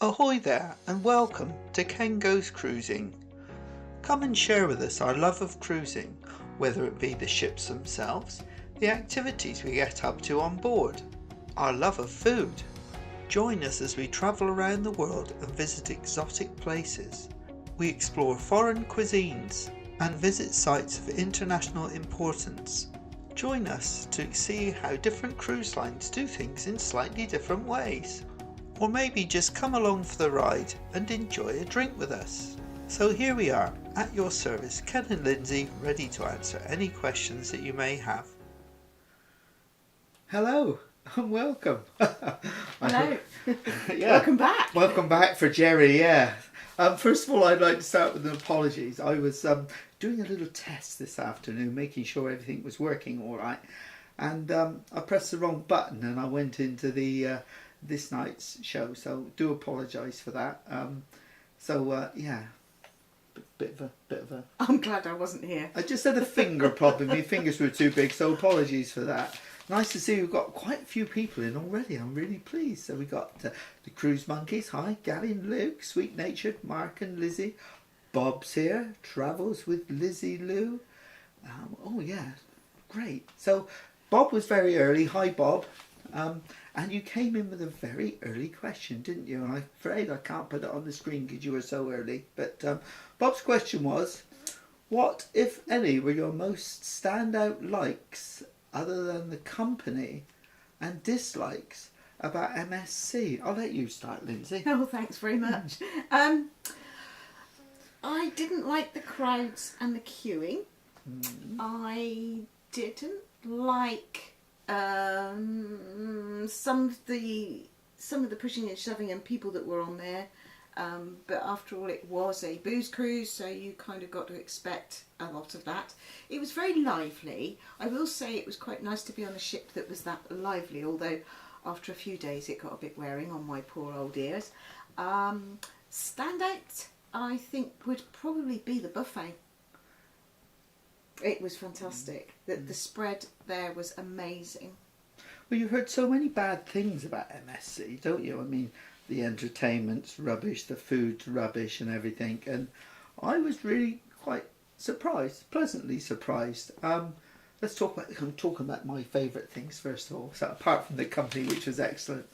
Ahoy there and welcome to Ken Goes Cruising. Come and share with us our love of cruising, whether it be the ships themselves, the activities we get up to on board, our love of food. Join us as we travel around the world and visit exotic places. We explore foreign cuisines and visit sites of international importance. Join us to see how different cruise lines do things in slightly different ways. Or maybe just come along for the ride and enjoy a drink with us. So here we are, at your service, Ken and Lindsay, ready to answer any questions that you may have. Hello and welcome. Hello. Yeah. Welcome back. Welcome back for Jerry, yeah. First of all, I'd like to start with an apologies. I was doing a little test this afternoon, making sure everything was working all right. And I pressed the wrong button and I went into the this night's show, so do apologise for that. Yeah, bit of a. I'm glad I wasn't here. I just had a finger problem. My fingers were too big, so apologies for that. Nice to see we've got quite a few people in already. I'm really pleased. So we got the Cruise Monkeys. Hi, Gary and Luke, Sweet Natured, Mark and Lizzie. Bob's here. Travels with Lizzie Lou. Oh yeah, great. So Bob was very early. Hi, Bob. And you came in with a very early question, didn't you? And I'm afraid I can't put it on the screen because you were so early. But Bob's question was, what, if any, were your most standout likes, other than the company, and dislikes about MSC? I'll let you start, Lindsay. Oh, thanks very much. I didn't like the crowds and the queuing. I didn't like some of the pushing and shoving and people that were on there, but after all it was a booze cruise, so you kind of got to expect a lot of that. It was very lively. I will say it was quite nice to be on a ship that was that lively, although after a few days it got a bit wearing on my poor old ears. Standout, I think, would probably be the buffet. It was fantastic. The spread there was amazing. Well, you've heard so many bad things about MSC, don't you? I mean, the entertainment's rubbish, the food's rubbish and everything. And I was really quite surprised, pleasantly surprised. Let's talk about, I'm talking about my favourite things first of all. So apart from the company, which was excellent,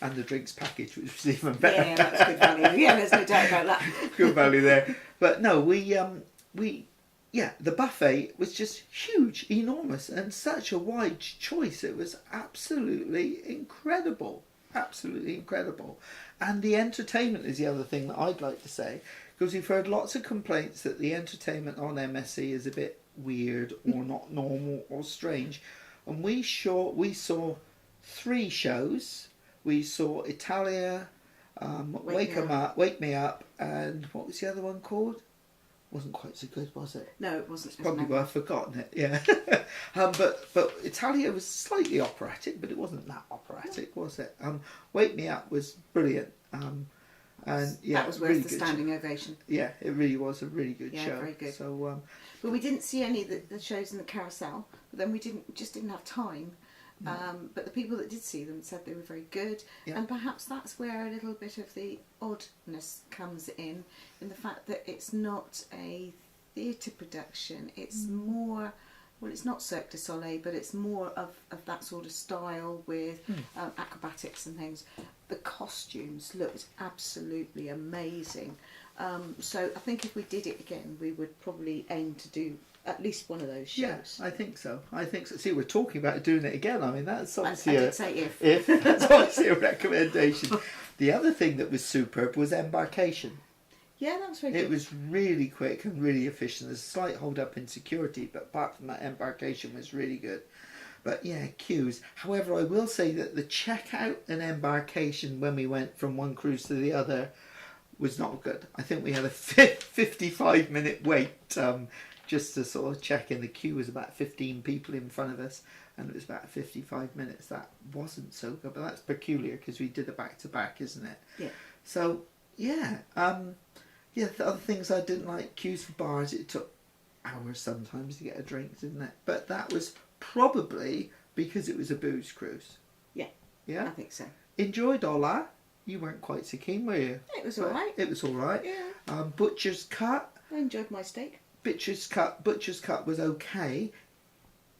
and the drinks package, which was even better. Yeah, that's good value. Yeah, there's no doubt about that. Good value there. But no, yeah, the buffet was just huge, enormous, and such a wide choice. It was absolutely incredible. Absolutely incredible. And the entertainment is the other thing that I'd like to say, because we've heard lots of complaints that the entertainment on MSC is a bit weird or not normal or strange. And we saw 3 shows. We saw Italia, Wake Me Up, and what was the other one called? Wasn't quite so good, was it? No, it wasn't. Probably why I've forgotten it. Yeah, but Italia was slightly operatic, but it wasn't that operatic, was it? Wake Me Up was brilliant, and yeah, that was worth really the standing ovation. Yeah, it really was a really good show. Yeah, very good. So, but we didn't see any of the shows in the carousel. But then we just didn't have time. But the people that did see them said they were very good, and perhaps that's where a little bit of the oddness comes in the fact that it's not a theatre production. It's more, well, it's not Cirque du Soleil, but it's more of that sort of style with acrobatics and things. The costumes looked absolutely amazing. So I think if we did it again, we would probably aim to do at least one of those shows. Yes, I think so. See, we're talking about doing it again. I mean, that's obviously I did say if. That's obviously a recommendation. The other thing that was superb was embarkation. Yeah, that was very good. It was really quick and really efficient. There's a slight hold up in security, but apart from that, embarkation was really good. But yeah, queues. However, I will say that the checkout and embarkation when we went from one cruise to the other was not good. I think we had a 55-minute wait just to sort of check in. The queue was about 15 people in front of us, and it was about 55 minutes. That wasn't so good, but that's peculiar because we did a back-to-back, isn't it? Yeah. So, yeah. The other things I didn't like, queues for bars. It took hours sometimes to get a drink, didn't it? But that was probably because it was a booze cruise. Yeah. Yeah? I think so. Enjoyed all that. you weren't quite so keen, were you? It was all right. It was all right. Yeah. Butcher's Cut. I enjoyed my steak. Butcher's Cut was okay.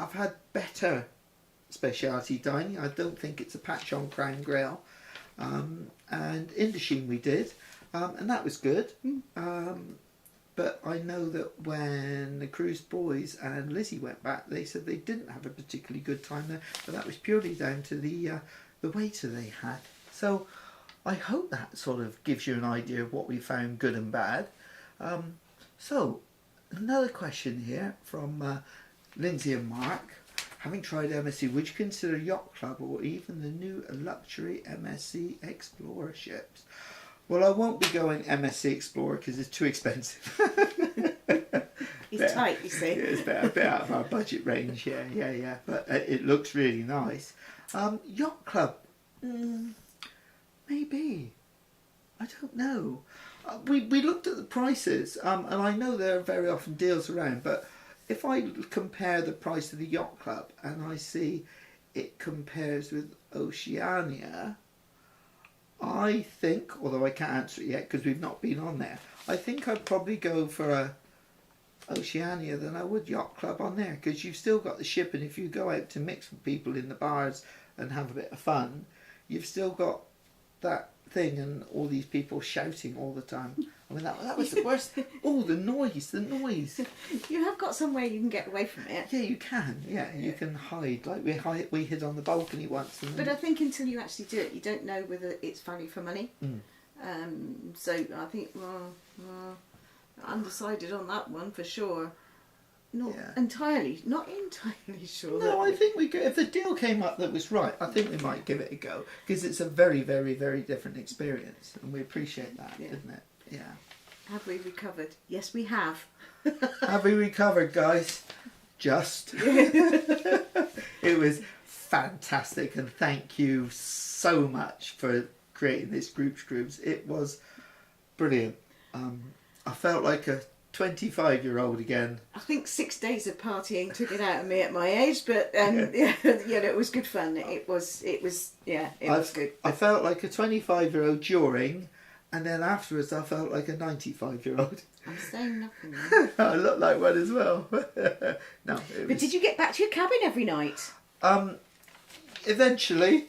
I've had better specialty dining. I don't think it's a patch on Crown Grill. And Indochine we did, and that was good. But I know that when the Cruise boys and Lizzie went back, they said they didn't have a particularly good time there, but that was purely down to the waiter they had. So I hope that sort of gives you an idea of what we found good and bad. So another question here from Lindsay and Mark. Having tried MSC, would you consider Yacht Club or even the new luxury MSC Explorer ships? Well, I won't be going MSC Explorer because it's too expensive. He's tight, you see. Yeah, it's a bit out of our budget range, yeah. But it looks really nice. Yacht Club, maybe. I don't know. We looked at the prices, and I know there are very often deals around, but if I compare the price of the Yacht Club and I see it compares with Oceania, I think, although I can't answer it yet because we've not been on there, I think I'd probably go for a Oceania than I would Yacht Club on there, because you've still got the ship, and if you go out to mix with people in the bars and have a bit of fun, you've still got that thing and all these people shouting all the time. I mean, that was the worst. Oh, the noise. You have got somewhere you can get away from it. Yeah, you can. Yeah, you can hide. Like we hid on the balcony once. But I think until you actually do it, you don't know whether it's value for money. So I think, undecided on that one for sure. Not entirely sure. No, I think we could. If the deal came up that was right, I think we might give it a go, because it's a very, very, very different experience, and we appreciate that, isn't it? Yeah. Have we recovered? Yes, we have. Have we recovered, guys? Just. It was fantastic, and thank you so much for creating this Groups Cruise. It was brilliant. I felt like a 25-year-old again. I think 6 days of partying took it out of me at my age, but it was good fun. It was good. I felt like a 25-year-old during, and then afterwards I felt like a 95-year-old. I'm saying nothing. I look like one as well. No. But did you get back to your cabin every night? Eventually.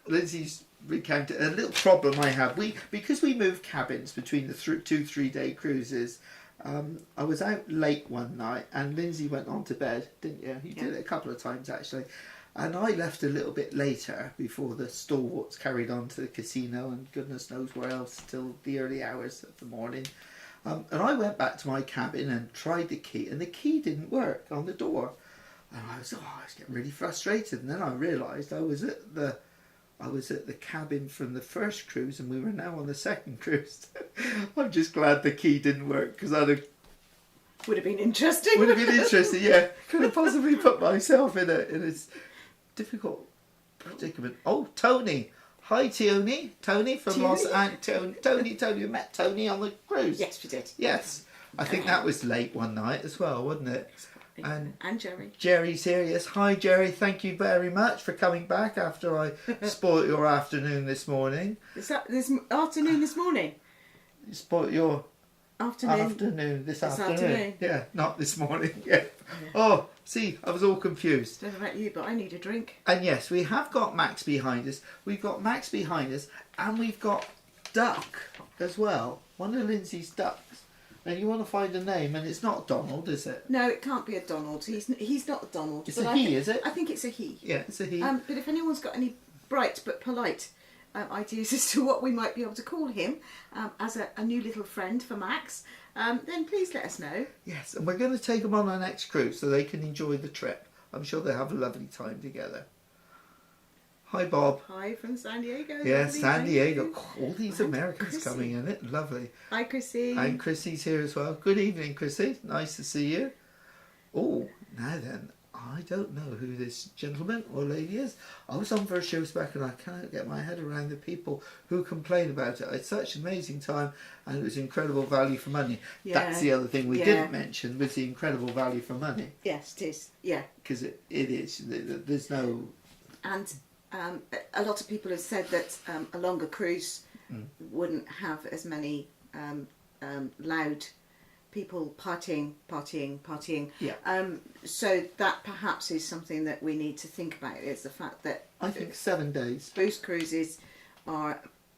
Lindsay's recounted a little problem I have. Because we moved cabins between the 2-3 day cruises. I was out late one night and Lindsay went on to bed, didn't you? You did it a couple of times actually. And I left a little bit later before the stalwarts carried on to the casino and goodness knows where else till the early hours of the morning. And I went back to my cabin and tried the key, and the key didn't work on the door. And I was getting really frustrated. And then I realised I was at the cabin from the first cruise, and we were now on the second cruise. I'm just glad the key didn't work, because would have been interesting. Would have been interesting, yeah. Could have possibly put myself in a difficult predicament. Oh, Tony. Hi, Tony. Tony from Los Angeles. Tony, we met Tony on the cruise. Yes, we did. Yes. I think that was late one night as well, wasn't it? And Jerry. Jerry's here, yes. Hi, Jerry. Thank you very much for coming back after I spoilt your afternoon this morning. Is that this afternoon this morning? You spoilt your afternoon this afternoon. Yeah, not this morning. Yeah. Oh, see, I was all confused. I don't know about you, but I need a drink. And yes, we have got Max behind us. We've got Max behind us, and we've got Duck as well. One of Lindsay's ducks. And you want to find a name, and it's not Donald, is it? No, it can't be a Donald. He's not a Donald. It's a he, is it? I think it's a he. Yeah, it's a he. But if anyone's got any bright but polite ideas as to what we might be able to call him as a new little friend for Max, then please let us know. Yes, and we're going to take them on our next cruise so they can enjoy the trip. I'm sure they'll have a lovely time together. Hi, Bob. Hi from San Diego. Yes, San Diego. All these Americans Chrissy coming in it. Lovely. Hi, Chrissy. And Chrissy's here as well. Good evening, Chrissy. Nice to see you. Oh, now then, I don't know who this gentleman or lady is. I was on first shows back and I cannot get my head around the people who complain about it. It's such an amazing time and it was incredible value for money. Yeah. That's the other thing we didn't mention, was the incredible value for money. Yes, it is. Yeah. Because it is. There's no... And a lot of people have said that a longer cruise wouldn't have as many loud people partying. Yeah. So that perhaps is something that we need to think about, is the fact that I think 7 days. booze cruises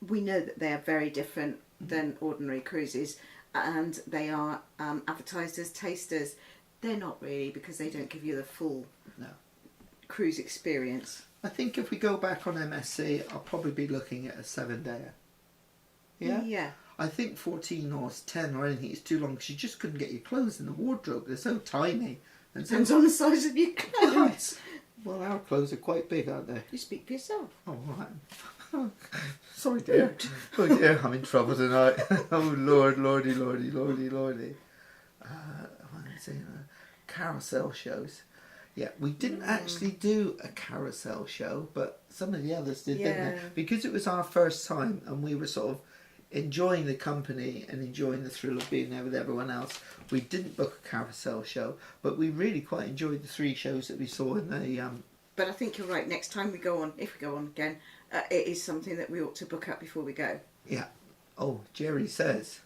we know that they are very different than ordinary cruises, and they are advertised as tasters. They're not really, because they don't give you the full cruise experience. I think if we go back on MSC, I'll probably be looking at a 7-dayer. Yeah? Yeah. I think 14 or 10 or anything is too long, because you just couldn't get your clothes in the wardrobe. They're so tiny. And Depends on the size of your clothes. Well, our clothes are quite big, aren't they? You speak for yourself. Oh, right. Sorry, dear. Oh, dear, I'm in trouble tonight. Oh, Lord, lordy, lordy, lordy, lordy. I'm saying carousel shows. Yeah, we didn't actually do a carousel show, but some of the others did, didn't they? Because it was our first time and we were sort of enjoying the company and enjoying the thrill of being there with everyone else. We didn't book a carousel show, but we really quite enjoyed the 3 shows that we saw in the... But I think you're right, next time we go on, if we go on again, it is something that we ought to book up before we go. Yeah. Oh, Jerry says,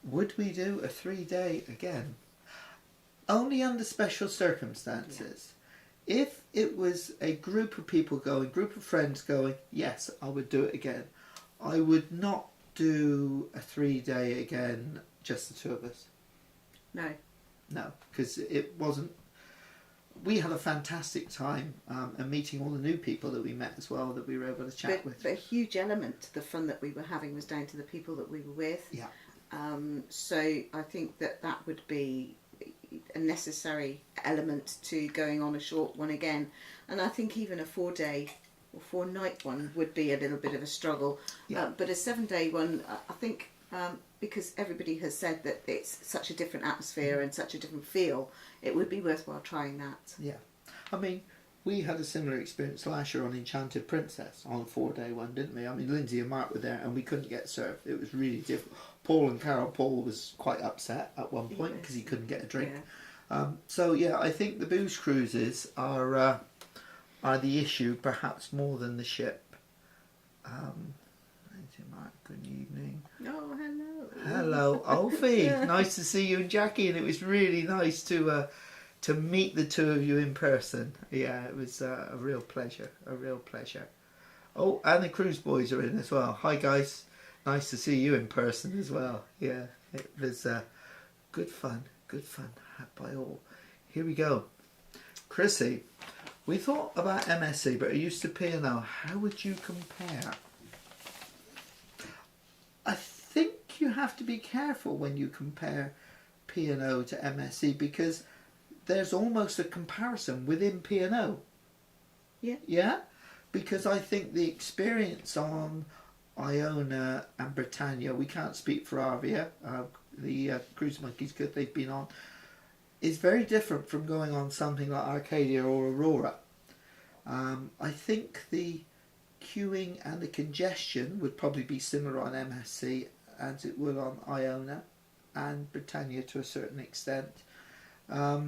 would we do a 3-day again? Only under special circumstances. Yeah. If it was a group of people going, group of friends going, yes, I would do it again. I would not do a 3-day again, just the 2 of us. No. No, because it wasn't... We had a fantastic time and meeting all the new people that we met as well, that we were able to chat with. But a huge element to the fun that we were having was down to the people that we were with. Yeah. So I think that would be a necessary element to going on a short one again. And I think even a 4-day or 4-night one would be a little bit of a struggle. Yeah. But a 7-day one, I think, because everybody has said that it's such a different atmosphere and such a different feel, it would be worthwhile trying that. Yeah. I mean, we had a similar experience last year on Enchanted Princess on a 4-day one, didn't we? I mean, Lindsay and Mark were there and we couldn't get served. It was really difficult. Paul and Carol, Paul was quite upset at one point because he couldn't get a drink. Yeah. So yeah, I think the booze cruises are the issue, perhaps more than the ship. Mark, good evening. Oh, hello. Hello, Alfie. Nice to see you and Jackie, and it was really nice to meet the 2 of you in person. Yeah, it was a real pleasure. A real pleasure. Oh, and the cruise boys are in as well. Hi guys, nice to see you in person as well. Yeah, it was good fun had by all. Here we go. Chrissy, we thought about MSC, but are used to P&O. How would you compare? I think you have to be careful when you compare P&O to MSC, because there's almost a comparison within P&O. Yeah. Yeah? Because I think the experience on Iona and Britannia, we can't speak for Arvia, the Cruise Monkeys, good, they've been on, is very different from going on something like Arcadia or Aurora. I think the queuing and the congestion would probably be similar on MSC as it would on Iona and Britannia to a certain extent. I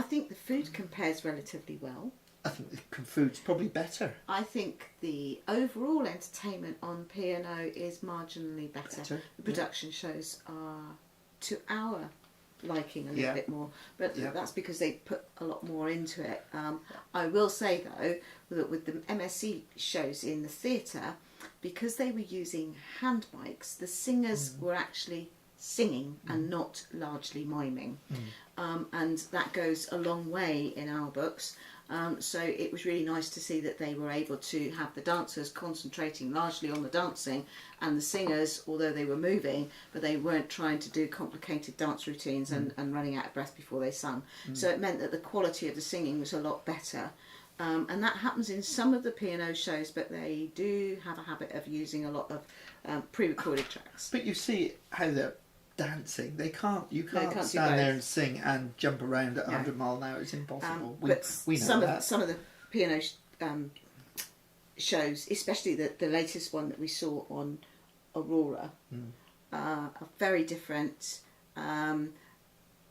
think the food compares relatively well. I think the food's probably better. I think the overall entertainment on P&O is marginally better. The production shows are to our liking a little bit more, but that's because they put a lot more into it. I will say though that with the MSC shows in the theatre, because they were using hand mics, the singers were actually singing and not largely miming, and that goes a long way in our books. So it was really nice to see that they were able to have the dancers concentrating largely on the dancing, and the singers, although they were moving, but they weren't trying to do complicated dance routines and running out of breath before they sung. So it meant that the quality of the singing was a lot better. And that happens in some of the P&O shows, but they do have a habit of using a lot of pre-recorded tracks. But you see how they're dancing. You can't stand there and sing and jump around at 100 mile an hour. It's impossible. We know some of the P&O shows, especially the latest one that we saw on Aurora, are very different.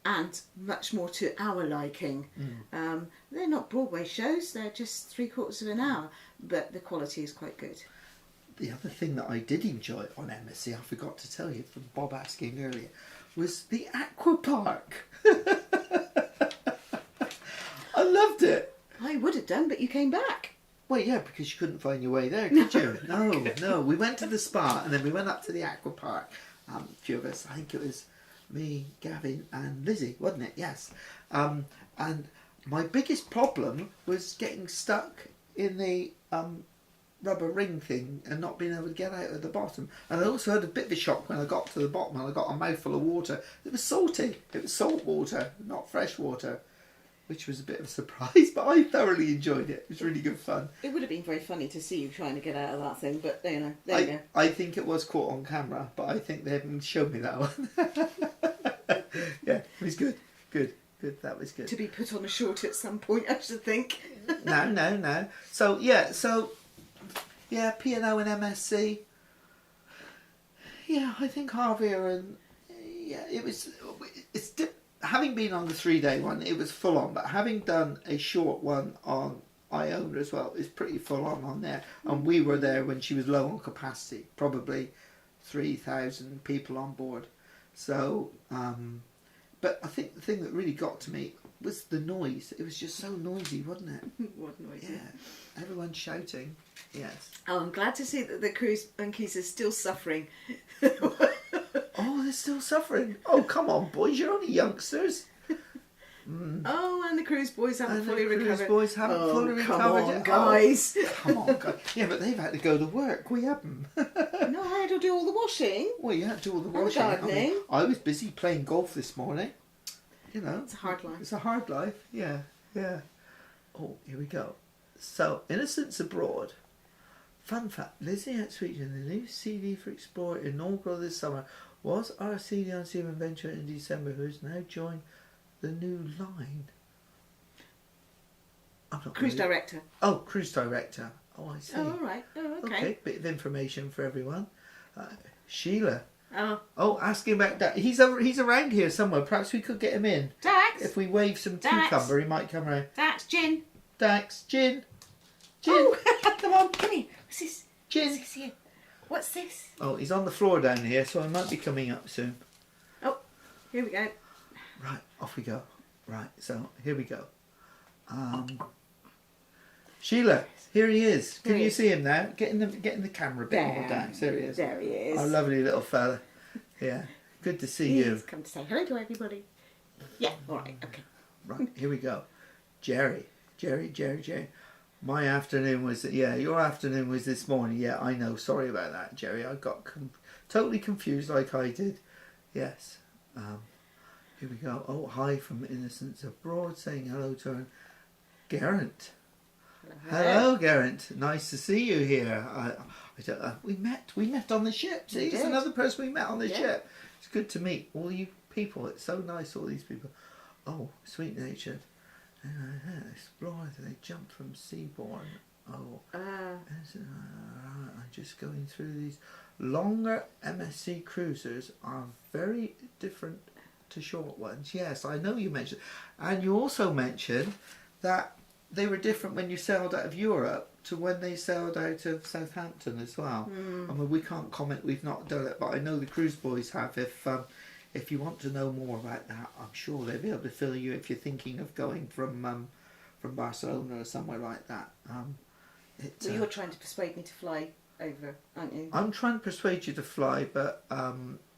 and much more to our liking. They're not Broadway shows, they're just 3/4 of an hour, but the quality is quite good. The other thing that I did enjoy on MSC, I forgot to tell you from Bob asking earlier, was the aqua park. I loved it. I would have done, but you came back. Well, yeah, because you couldn't find your way there, could you? No. We went to the spa and then we went up to the aqua park. A few of us, I think it was me, Gavin and Lizzie, wasn't it? Yes. And my biggest problem was getting stuck in the rubber ring thing and not being able to get out at the bottom. And I also had a bit of a shock when I got to the bottom and I got a mouthful of water. It was salty. It was salt water, not fresh water, which was a bit of a surprise, but I thoroughly enjoyed it. It was really good fun. It would have been very funny to see you trying to get out of that thing, but you know, there you go. I think it was caught on camera, but I think they haven't shown me that one. Yeah, it was good. Good. That was good. To be put on a short at some point, I should think. No. So, P&O and MSC. Yeah, I think Harvey and... Yeah, having been on the 3-day one, it was full on, but having done a short one on Iona as well is pretty full on there. And we were there when she was low on capacity, probably 3,000 people on board. So, but I think the thing that really got to me was the noise. It was just so noisy, wasn't it? What noise? Yeah, everyone shouting. Yes. Oh, I'm glad to see that the cruise monkeys are still suffering. Oh, they're still suffering. Oh, come on, boys, you're only youngsters. Oh, and the cruise boys haven't fully recovered. Cruise boys haven't fully recovered. Come on, guys. Oh, come on, guys. Yeah, but they've had to go to work. We haven't. No, I had to do all the washing. Well, you had to do all the And washing. gardening. I was busy playing golf this morning. You know. It's a hard life. It's a hard life. Yeah. Oh, here we go. So, Innocents Abroad. Fun fact, Lizzie Yacht featured in the new CD for Explorer inaugural this summer was our CD on Sea Adventure in December, who has now joined the new line. I'm not Cruise really... director. Oh, cruise director. Oh, I see. Oh, all right. Oh, okay. Bit of information for everyone. Sheila. Oh, asking about that. He's around here somewhere. Perhaps we could get him in. Dax. If we wave some cucumber, he might come around. Dax, gin. Dax, gin. Oh, come on, come here. What's this? Gin. What's this here? What's this? Oh, he's on the floor down here, so he might be coming up soon. Oh, here we go. Right, off we go. Right, so here we go. Sheila, here he is. Can you see him now? Get in the camera a bit more, Dax. There he is. There he is. Our lovely little fella. Yeah, good to see you. He's come to say hello to everybody. Yeah, all right, okay. Right, here we go. Jerry. My afternoon was, your afternoon was this morning. Yeah, I know. Sorry about that, Jerry. I got totally confused like I did. Yes. Here we go. Oh, hi from Innocents Abroad, saying hello to her. Geraint. Hello, Geraint. Nice to see you here. We met on the ship. See, it's another person we met on the ship. It's good to meet all you people. It's so nice, all these people. Oh, sweet natured. Explorer, they jumped from Seabourn. Oh, I'm just going through these. Longer MSC cruisers are very different to short ones. Yes, I know you mentioned, and you also mentioned that they were different when you sailed out of Europe to when they sailed out of Southampton as well. I mean, we can't comment. We've not done it, but I know the cruise boys have. If you want to know more about that, I'm sure they'll be able to fill you if you're thinking of going from Barcelona or somewhere like that. So you're trying to persuade me to fly over, aren't you? I'm trying to persuade you to fly, but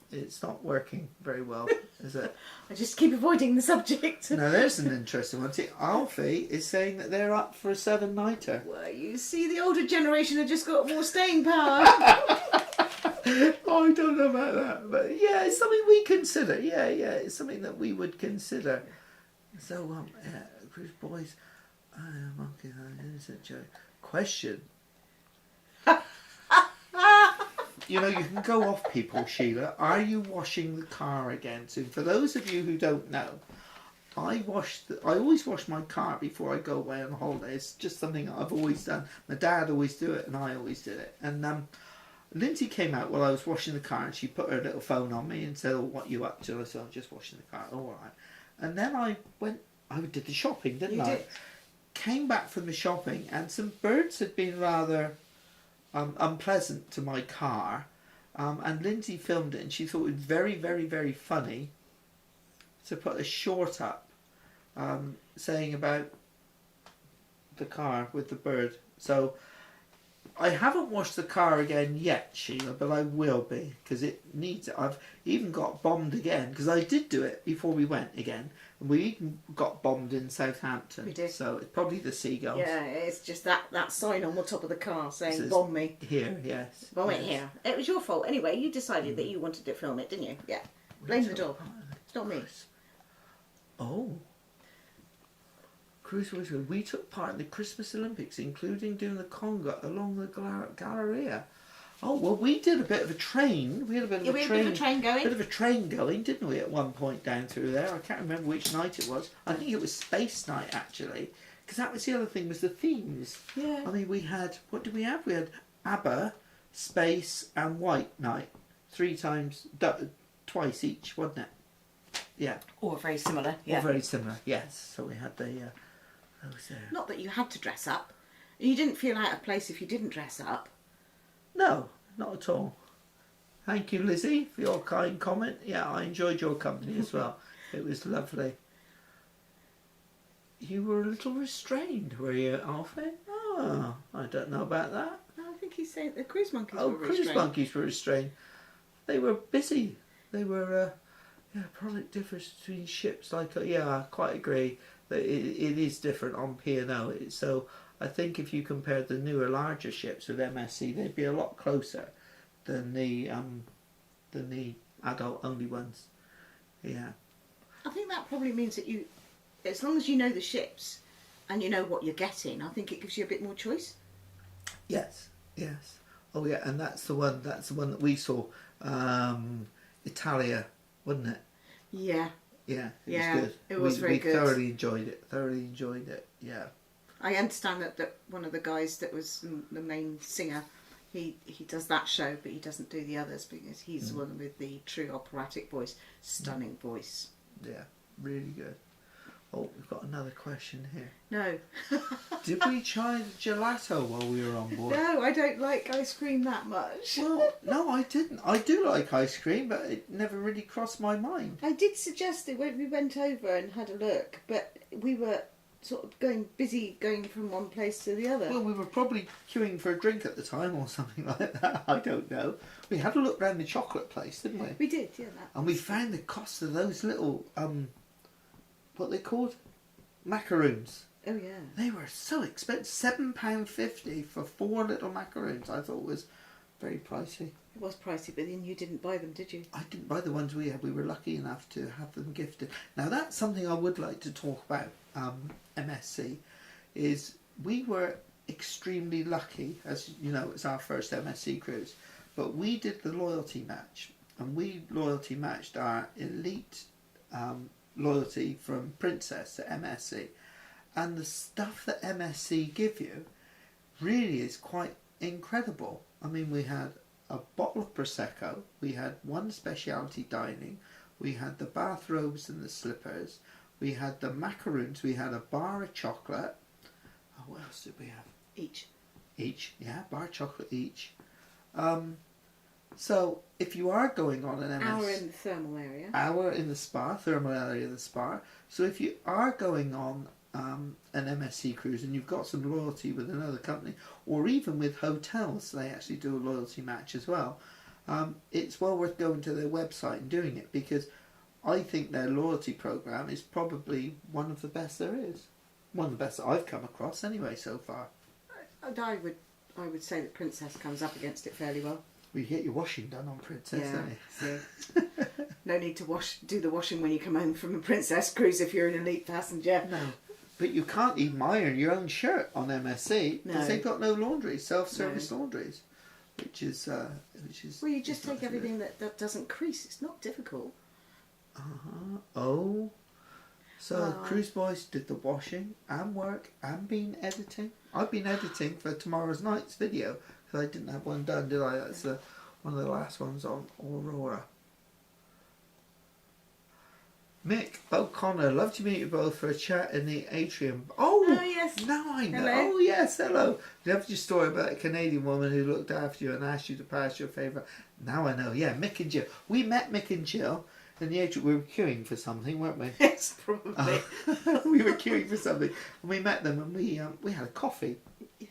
it's not working very well, is it? I just keep avoiding the subject. Now, there's an interesting one. See, Alfie is saying that they're up for a 7-nighter. Well, you see, the older generation have just got more staying power. Oh, I don't know about that, but yeah, it's something we consider. Yeah, it's something that we would consider. So, cruise boys, monkey, innocent joke. Question. You know, you can go off people, Sheila. Are you washing the car again soon? For those of you who don't know, I always wash my car before I go away on holiday. It's just something I've always done. My dad always do it, and I always did it. And Lindsay came out while I was washing the car, and she put her little phone on me and said, "Oh, what you up to?" I said, "I'm just washing the car." "Oh, all right." And then I did the shopping, didn't You I? did. Came back from the shopping, and some birds had been rather unpleasant to my car. And Lindsay filmed it, and she thought it was very, very, very funny to put a short up saying about the car with the bird. So I haven't washed the car again yet, Sheila, but I will be, because it needs it. I've even got bombed again, because I did do it before we went again, and we even got bombed in Southampton. We did. So it's probably the seagulls. Yeah, it's just that sign on the top of the car saying Says "bomb me." Here, yes. Bomb yes. it here. It was your fault anyway. You decided that you wanted to film it, didn't you? Yeah. Blame the dog. It's not me. Oh. Cruise was good. We took part in the Christmas Olympics, including doing the conga along the Galleria. Oh, well, we did a bit of a train. We had a bit of a train going. Bit of a train going, didn't we, at one point down through there? I can't remember which night it was. I think it was Space Night, actually. Because that was the other thing, was the themes. Yeah. I mean, we had, what did we have? We had ABBA, Space and White Night. 3 times, twice each, wasn't it? Yeah. Or very similar. Yeah. Or very similar, yes. So we had the... Not that you had to dress up. You didn't feel out of place if you didn't dress up. No, not at all. Thank you, Lizzie, for your kind comment. Yeah, I enjoyed your company as well. It was lovely. You were a little restrained, were you, Alfie? Oh, I don't know about that. No, I think he's saying the cruise monkeys Oh, were cruise restrained. monkeys were restrained. They were busy. They were, product difference between ships. Like, I quite agree that it is different on P&O. So I think if you compared the newer, larger ships with MSC, they'd be a lot closer than the adult-only ones. Yeah. I think that probably means that you, as long as you know the ships and you know what you're getting, I think it gives you a bit more choice. Yes. Oh yeah, and that's the one that we saw. Italia, wasn't it? Yeah. Yeah, it Yeah, was good. it was very good. Thoroughly enjoyed it. Yeah. I understand that one of the guys that was the main singer, he does that show, but he doesn't do the others because he's the one with the true operatic voice. Stunning voice. Yeah, really good. Oh, we've got another question here. No. Did we try the gelato while we were on board? No, I don't like ice cream that much. Well, no, I didn't. I do like ice cream, but it never really crossed my mind. I did suggest it when we went over and had a look, but we were sort of going from one place to the other. Well, we were probably queuing for a drink at the time or something like that. I don't know. We had a look around the chocolate place, didn't we? We did, yeah. And we found the cost of those little, what they called? Macaroons. Oh, yeah. They were so expensive. £7.50 for 4 little macaroons. I thought it was very pricey. It was pricey, but then you didn't buy them, did you? I didn't buy the ones we had. We were lucky enough to have them gifted. Now that's something I would like to talk about, MSC, is we were extremely lucky. As you know, it's our first MSC cruise. But we did the loyalty match. And we loyalty matched our elite loyalty from Princess to MSC. And the stuff that MSC give you really is quite incredible. I mean, we had a bottle of Prosecco, we had one specialty dining, we had the bathrobes and the slippers, we had the macaroons, we had a bar of chocolate. Oh, what else did we have? Each, yeah, bar of chocolate each. So if you are going on an Hour in the thermal area. Hour in the spa, thermal area of the spa. So if you are going on an MSC cruise and you've got some loyalty with another company, or even with hotels, they actually do a loyalty match as well. It's well worth going to their website and doing it, because I think their loyalty program is probably one of the best there is. One of the best that I've come across anyway so far. And I would say that Princess comes up against it fairly well. Well, you get your washing done on Princess, don't you? So no need to do the washing when you come home from a Princess cruise if you're an elite passenger. No. But you can't even iron your own shirt on MSC because they've got no laundries, self-service laundries, which is. Well, you just take everything that doesn't crease. It's not difficult. Oh. So Cruise Boys did the washing and work and been editing. I've been editing for tomorrow's night's video 'Cause I didn't have one done, did I? That's one of the last ones on Aurora. Mick O'Connor, love to meet you both for a chat in the atrium. Oh, yes. Now I know. Hello. Oh, yes, hello. Love your story about a Canadian woman who looked after you and asked you to pass your favour. Now I know. Yeah, Mick and Jill. We met Mick and Jill in the atrium. We were queuing for something, weren't we? Yes, probably. We were queuing for something, and we met them, and we had a coffee,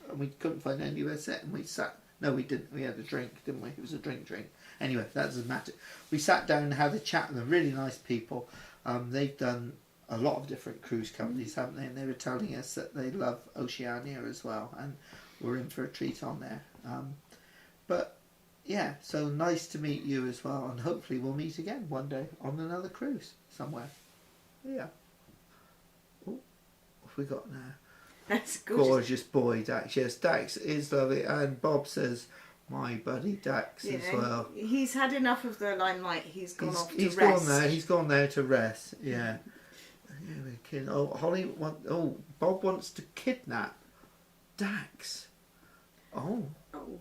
and we couldn't find anywhere to sit, and we sat. No, we didn't. We had a drink, didn't we? It was a drink. Anyway, that doesn't matter. We sat down and had a chat with them. Really nice people. They've done a lot of different cruise companies, haven't they? And they were telling us that they love Oceania as well, and we're in for a treat on there. But yeah, so nice to meet you as well, and hopefully we'll meet again one day on another cruise somewhere. Yeah. Oh, what have we got now? That's gorgeous. Gorgeous boy, Dax. Yes, Dax is lovely, and Bob says, my buddy Dax as well. He's had enough of the limelight. He's gone off to He's rest. gone there. He's gone there to rest. Yeah. Oh, Bob wants to kidnap Dax. Oh. Oh.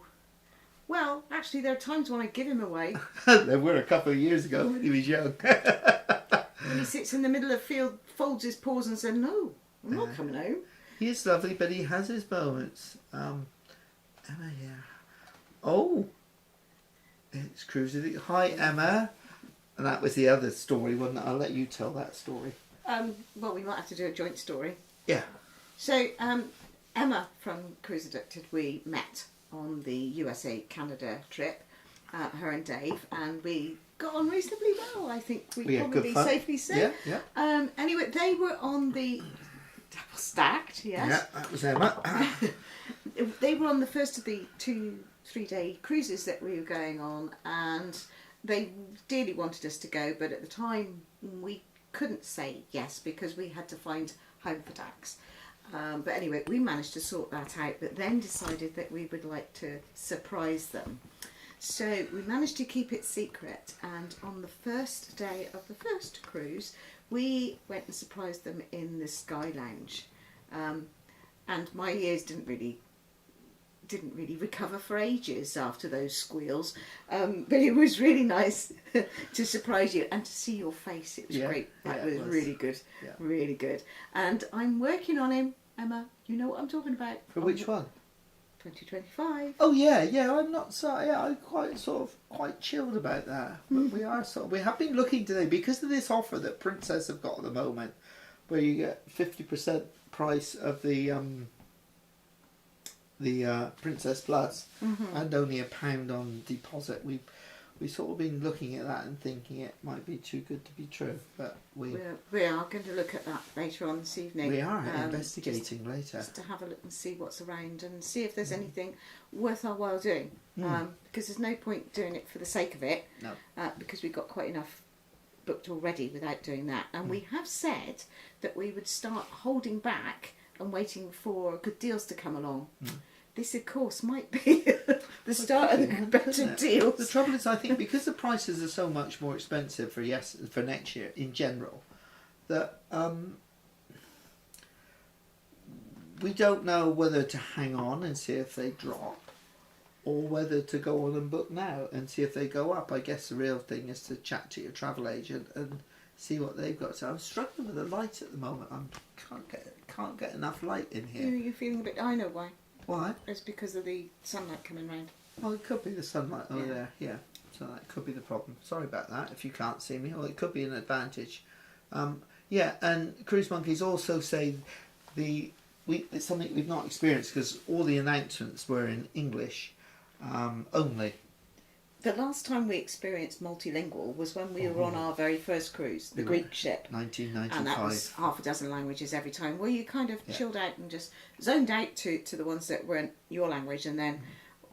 Well, actually, there are times when I give him away. There were a couple of years ago when he was young. When he sits in the middle of the field, folds his paws and says, "No, I'm not coming home." He is lovely, but he has his moments. Emma, yeah. Oh. It's Cruise. Hi, Emma. And that was the other story, wasn't it? I'll let you tell that story. Well, we might have to do a joint story. Yeah. So, Emma from Cruise Addicted, we met on the USA-Canada trip, her and Dave, and we got on reasonably well, I think we probably safely say. Yeah. Anyway, they were on the double stacked, yes. Yeah, that was Emma. They were on the first of the 2-3 day cruises that we were going on, and they dearly wanted us to go, but at the time we couldn't say yes because we had to find home for Dax. But anyway, we managed to sort that out, but then decided that we would like to surprise them. So we managed to keep it secret, and on the first day of the first cruise, we went and surprised them in the Sky Lounge. And my ears didn't really recover for ages after those squeals, but it was really nice to surprise you and to see your face. It was great. That was really good, really good. And I'm working on him, Emma. You know what I'm talking about. For which one? 2025. Oh yeah. I'm not so. Yeah, I'm quite chilled about that. But we have been looking today because of this offer that Princess have got at the moment, where you get 50% price of the Princess Plus and only £1 on deposit. We sort of been looking at that and thinking it might be too good to be true, but we are going to look at that later on this evening. We are investigating later just to have a look and see what's around and see if there's anything worth our while doing. Because there's no point doing it for the sake of it. No. Because we've got quite enough booked already without doing that. And we have said that we would start holding back and waiting for good deals to come along. This, of course, might be the start of the better deals. The trouble is, I think, because the prices are so much more expensive for next year in general, that we don't know whether to hang on and see if they drop, or whether to go on and book now and see if they go up. I guess the real thing is to chat to your travel agent and see what they've got. So I'm struggling with the light at the moment. I can't get enough light in here. You're feeling a bit. I know why. Why? It's because of the sunlight coming round. Oh, it could be the sunlight over there, yeah. So that could be the problem. Sorry about that if you can't see me, or it could be an advantage. And Cruise Monkeys also say it's something we've not experienced because all the announcements were in English only. The last time we experienced multilingual was when we were on our very first cruise, the Greek ship. 1995. And that was half a dozen languages every time, where you kind of chilled out and just zoned out to the ones that weren't your language, and then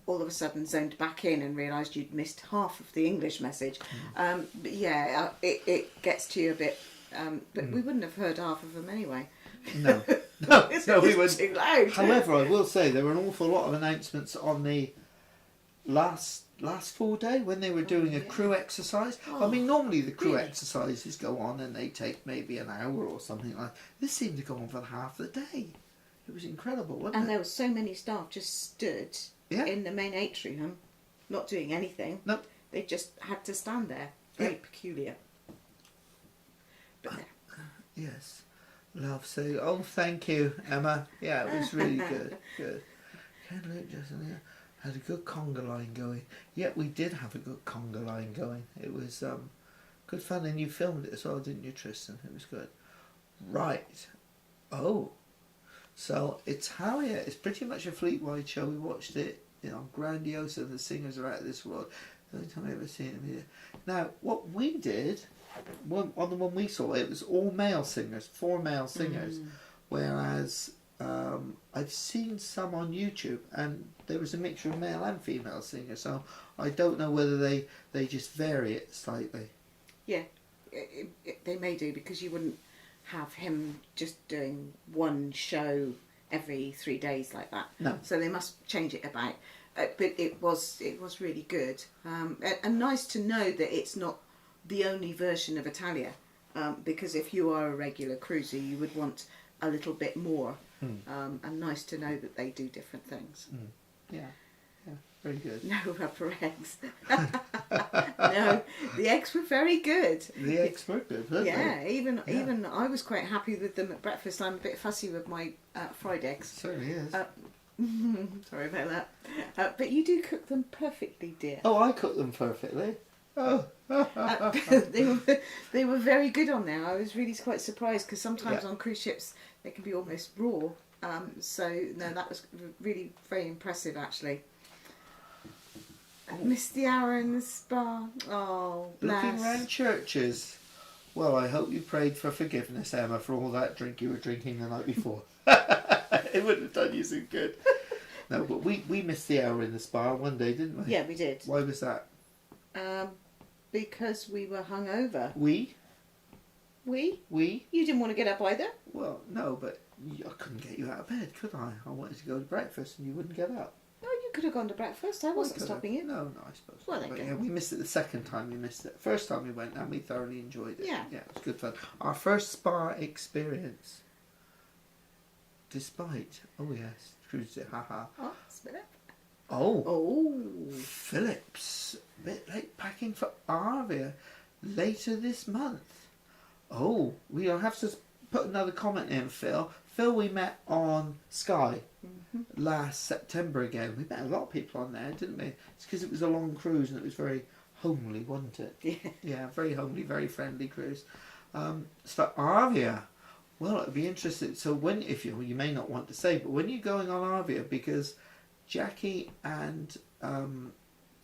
all of a sudden zoned back in and realised you'd missed half of the English message. But it gets to you a bit, but we wouldn't have heard half of them anyway. No, we wouldn't. Too loud. However, I will say there were an awful lot of announcements on the last full day when they were doing a crew exercise. I mean, normally the crew exercises go on and they take maybe an hour or something like that. This seemed to go on for half the day. It was incredible, wasn't it? And there were so many staff just stood in the main atrium, not doing anything. Nope. They just had to stand there. Very peculiar. But there. Yes. Love. So, oh, thank you, Emma. Yeah, it was really good. Good. Ken Luke just had a good conga line going. Yeah, we did have a good conga line going. It was good fun, and you filmed it as well, didn't you, Tristan? It was good. Right. Oh. So, Italia is pretty much a fleet-wide show. We watched it, Grandiosa. The singers are out of this world. The only time I've ever seen it. Now, what we did, on the one we saw, it was all male singers, 4 male singers. Whereas I've seen some on YouTube, and there was a mixture of male and female singers. So I don't know whether they just vary it slightly. Yeah, they may do, because you wouldn't have him just doing one show every 3 days like that. No. So they must change it about. But it was really good, and nice to know that it's not the only version of Italia, because if you are a regular cruiser, you would want a little bit more, and nice to know that they do different things. Yeah, very good. No rubber eggs. No, the eggs were very good. The eggs were good, weren't they? Even I was quite happy with them at breakfast. I'm a bit fussy with my fried eggs. Certainly is. Sorry about that. But you do cook them perfectly, dear. Oh, I cook them perfectly. Oh. They were very good on there. I was really quite surprised, because sometimes on cruise ships they can be almost raw. So no, that was really very impressive, actually. Missed the hour in the spa. Oh, bless. Looking round churches. Well, I hope you prayed for forgiveness, Emma, for all that drink you were drinking the night before. It wouldn't have done you some good. No, but we missed the hour in the spa one day, didn't we? Yeah, we did. Why was that? Because we were hungover. We? We? We? You didn't want to get up either? Well, no, but I couldn't get you out of bed, could I? I wanted to go to breakfast and you wouldn't get up. No, you could have gone to breakfast. I wasn't stopping you. No, I suppose. Well, there but you go. yeah, we missed it the second time we missed it. First time we went and we thoroughly enjoyed it. Yeah. Yeah, it was good fun. Our first spa experience. Despite, oh yes, cruise it, haha. Oh, spit it. Oh, Phillips, a bit late packing for Arvia later this month. Oh, we'll have to put another comment in, Phil. Phil, we met on Sky last September again. We met a lot of people on there, didn't we? It's because it was a long cruise and it was very homely, wasn't it? Yeah. Yeah, very homely, very friendly cruise. So Arvia. Well, it'd be interesting. So when, if you may not want to say, but when you're going on Arvia, because Jackie and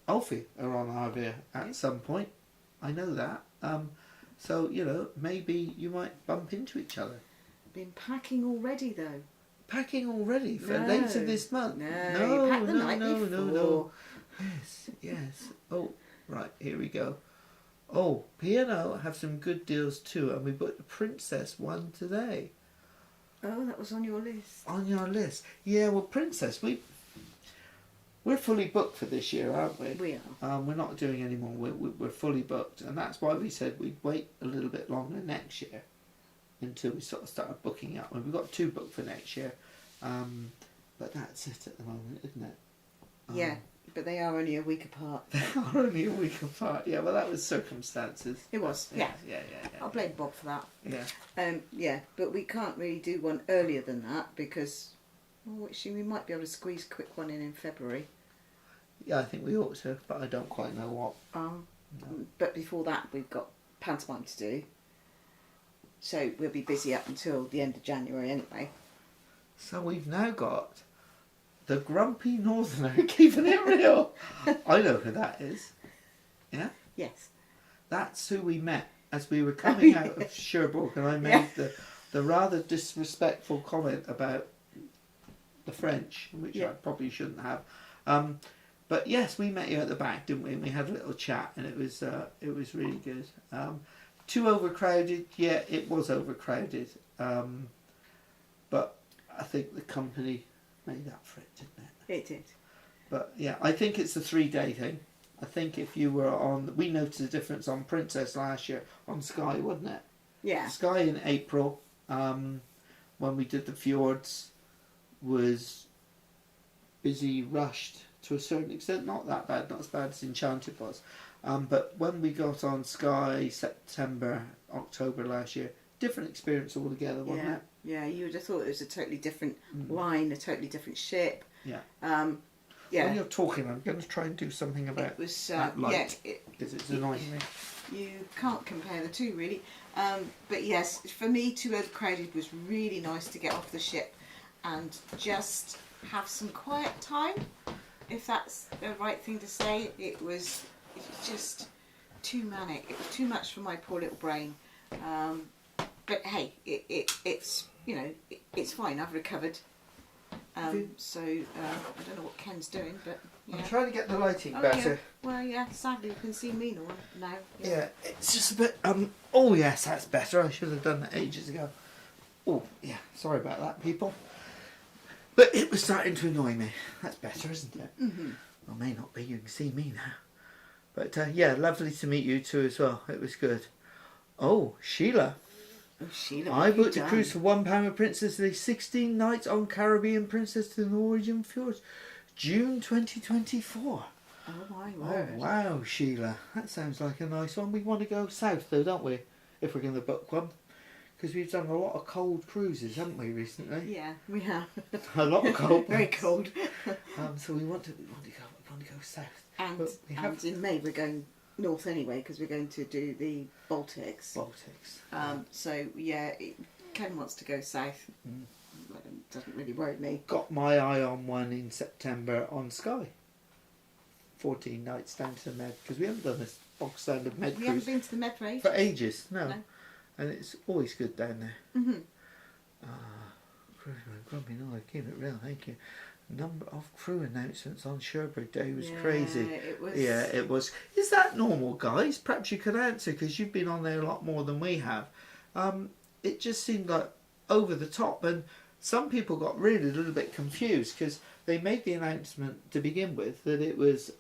Alfie are on Arvia at some point. I know that. So, maybe you might bump into each other. Been packing already, though. Packing already for No. later this month? No, you packed the night before. No. Yes. Oh, right, here we go. Oh, P&O have some good deals too, and we booked the Princess one today. Oh, that was on your list. On your list? Yeah, well, Princess, we're fully booked for this year, aren't we? We are. We're not doing any more. We're fully booked, and that's why we said we'd wait a little bit longer next year until we sort of started booking up. We've got 2 booked for next year, but that's it at the moment, isn't it? Yeah, but they are only a week apart. They are only a week apart. Yeah, well, that was circumstances. It was. Yeah. I'll blame Bob for that. Yeah. Yeah, but we can't really do one earlier than that, because actually we might be able to squeeze a quick one in February. Yeah, I think we ought to, but I don't quite know what. No. But before that, we've got pantomime to do. So we'll be busy up until the end of January anyway. So we've now got the Grumpy Northerner keeping it real. I know who that is. Yeah? Yes. That's who we met as we were coming out of Cherbourg, and I made the rather disrespectful comment about the French, which I probably shouldn't have. But yes, we met you at the back, didn't we? And we had a little chat, and it was really good. Too overcrowded? Yeah, it was overcrowded. But I think the company made up for it, didn't it? It did. But yeah, I think it's a 3-day thing. I think if you were on, we noticed a difference on Princess last year on Sky, wasn't it? Yeah. Sky in April, when we did the fjords, was busy, rushed, to a certain extent. Not that bad, not as bad as Enchanted was. But when we got on Sky September, October last year, different experience altogether, wasn't it? Yeah, you would have thought it was a totally different line, a totally different ship. Yeah. Yeah. When you're talking, I'm going to try and do something about it was, that light, because it's annoying me. You can't compare the two, really. But yes, for me, Too Overcrowded was really nice to get off the ship and just have some quiet time, if that's the right thing to say. It was just too manic. It was too much for my poor little brain. But hey, it's it's fine. I've recovered. So I don't know what Ken's doing, but yeah. I'm trying to get the lighting better. Yeah. Well, yeah. Sadly, you can see me now. Yeah, it's just a bit. Oh yes, that's better. I should have done that ages ago. Oh yeah, sorry about that, people. But it was starting to annoy me. That's better, isn't it? Mm-hmm. Well, may not be. You can see me now. But yeah, lovely to meet you too as well. It was good. Oh, Sheila. Oh, Sheila, I booked a cruise for £1 with Princess Lee, 16 nights on Caribbean Princess to the Norwegian fjords, June 2024. Oh my word. Oh wow, Sheila. That sounds like a nice one. We want to go south though, don't we? If we're going to book one. Because we've done a lot of cold cruises, haven't we, recently? Yeah, we have. A lot of cold. Very cold. So we want to go south. And in May we're going north anyway, because we're going to do the Baltics. So yeah, Ken wants to go south. Well, it doesn't really worry me. Got my eye on one in September on Sky. 14 nights down to the Med, because we haven't done this bog standard Med cruise. We haven't been to the Med for ages. For ages, no. And it's always good down there. Mm-hmm. Grumpy, no, I keep it real, thank you. Number of crew announcements on Sherbrooke Day was crazy. It was. Yeah, it was. Is that normal, guys? Perhaps you could answer, because you've been on there a lot more than we have. It just seemed like over the top, and some people got really a little bit confused, because they made the announcement to begin with that it was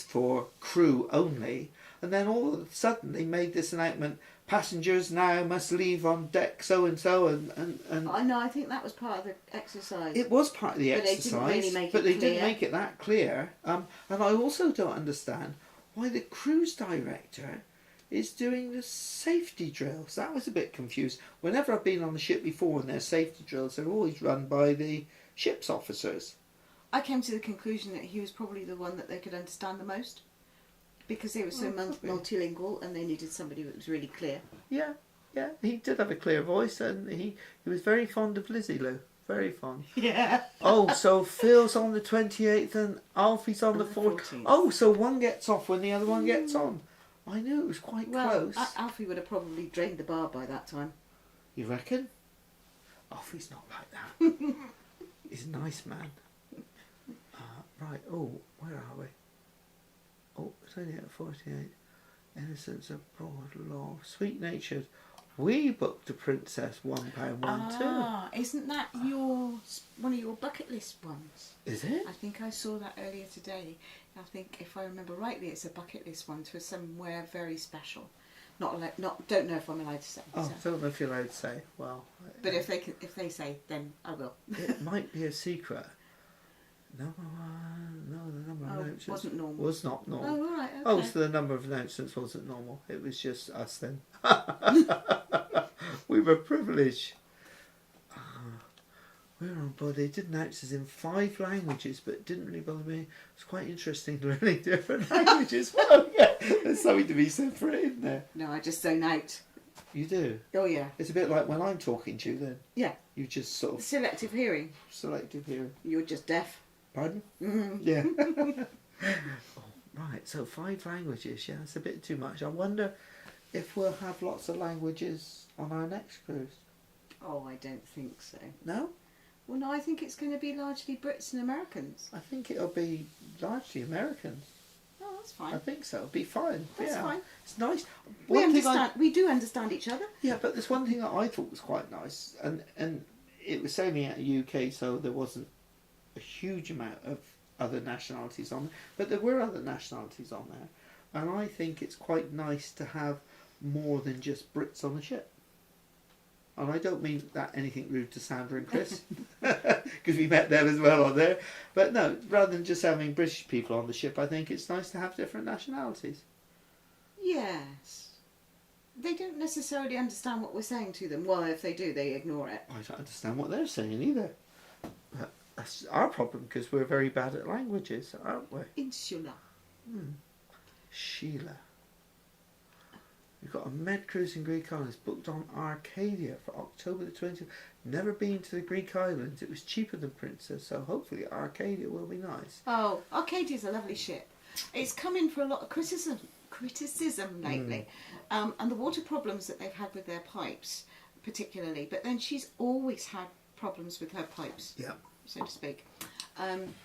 for crew only, and then all of a sudden they made this announcement: passengers now must leave on deck so and so, and I know. I think that was part of the exercise. it was part of the But they exercise, didn't really make but it they clear. didn't make it that clear. And I also don't understand why the cruise director is doing the safety drills. That was a bit confused. Whenever I've been on the ship before and there's safety drills, they're always run by the ship's officers. I came to the conclusion that he was probably the one that they could understand the most, because they were so multilingual and they needed somebody that was really clear. Yeah, he did have a clear voice, and he was very fond of Lizzie Lou. Very fond. Yeah. Oh, so Phil's on the 28th and Alfie's on the 14th. Oh, so one gets off when the other one gets on. I knew it was quite close. Alfie would have probably drained the bar by that time. You reckon? Alfie's not like that. He's a nice man. Right, oh, where are we? Oh, it's only at 48. Innocence abroad, law, sweet natured. We booked a Princess £1 one too. Isn't that one of your bucket list ones? Is it? I think I saw that earlier today. I think, if I remember rightly, it's a bucket list one to somewhere very special. Don't know if I'm allowed to say. Oh, so. don't know if you're allowed to say. Well, but if they say, then I will. It might be a secret. Number one, no, the number of announcements wasn't normal. Was not normal. Oh, right, okay. Oh, so the number of announcements wasn't normal. It was just us then. We were privileged. We were on board. They did announce us in 5 languages, but it didn't really bother me. It was quite interesting learning different languages. Well, yeah, there's something to be said for it, isn't there? No, I just zone out. You do? Oh, yeah. It's a bit like when I'm talking to you then. Yeah. You just sort of... Selective hearing. Selective hearing. You're just deaf. Pardon? Mm-hmm. Yeah. Oh, right, so 5 languages, yeah, that's a bit too much. I wonder if we'll have lots of languages on our next cruise. Oh, I don't think so. No? Well, no, I think it's going to be largely Brits and Americans. I think it'll be largely Americans. Oh, that's fine. I think so. It'll be fine. That's fine. It's nice. We do understand each other. Yeah, but there's one thing that I thought was quite nice, and it was only out of the UK, so there wasn't a huge amount of other nationalities on there, but there were other nationalities on there, and I think it's quite nice to have more than just Brits on the ship. And I don't mean that anything rude to Sandra and Chris, because we met them as well on there. But no, rather than just having British people on the ship, I think it's nice to have different nationalities. Yes. They don't necessarily understand what we're saying to them. Well, if they do, they ignore it. I don't understand what they're saying either. But that's our problem, because we're very bad at languages, aren't we? Insula. Sheila. We've got a Med cruise in Greek Islands booked on Arcadia for October the 20th. Never been to the Greek Islands. It was cheaper than Princess, so hopefully Arcadia will be nice. Oh, Arcadia's a lovely ship. It's come in for a lot of criticism lately. And the water problems that they've had with their pipes, particularly. But then she's always had problems with her pipes, so to speak.